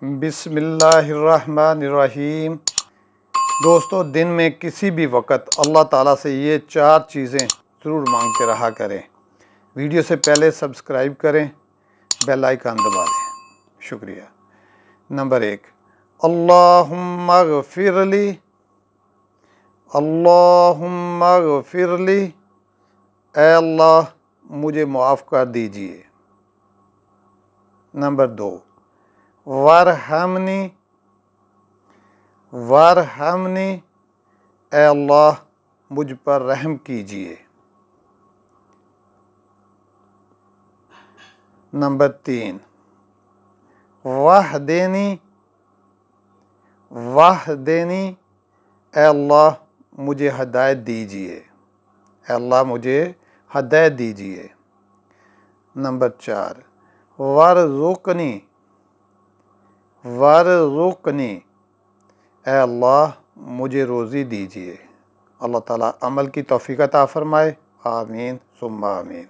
بسم اللہ الرحمن الرحیم۔ دوستو، دن میں کسی بھی وقت اللہ تعالیٰ سے یہ 4 چیزیں ضرور مانگتے رہا کریں۔ ویڈیو سے پہلے سبسکرائب کریں، بیل آئیکن دبا دیں۔ شکریہ۔ نمبر 1، اللہم اغفر لی، اللہم اغفر لی، اے اللہ مجھے معاف کر دیجئے۔ نمبر 2، وارحمنی، وارحمنی، اے اللہ مجھ پر رحم کیجئے۔ نمبر 3، واہدینی، واہدینی، اے اللہ مجھے ہدایت دیجئے، اے اللہ مجھے ہدایت دیجئے۔ نمبر 4، وارزقنی، وارزقنی، اے اللہ مجھے روزی دیجئے۔ اللہ تعالیٰ عمل کی توفیق عطا فرمائے، آمین ثم آمین۔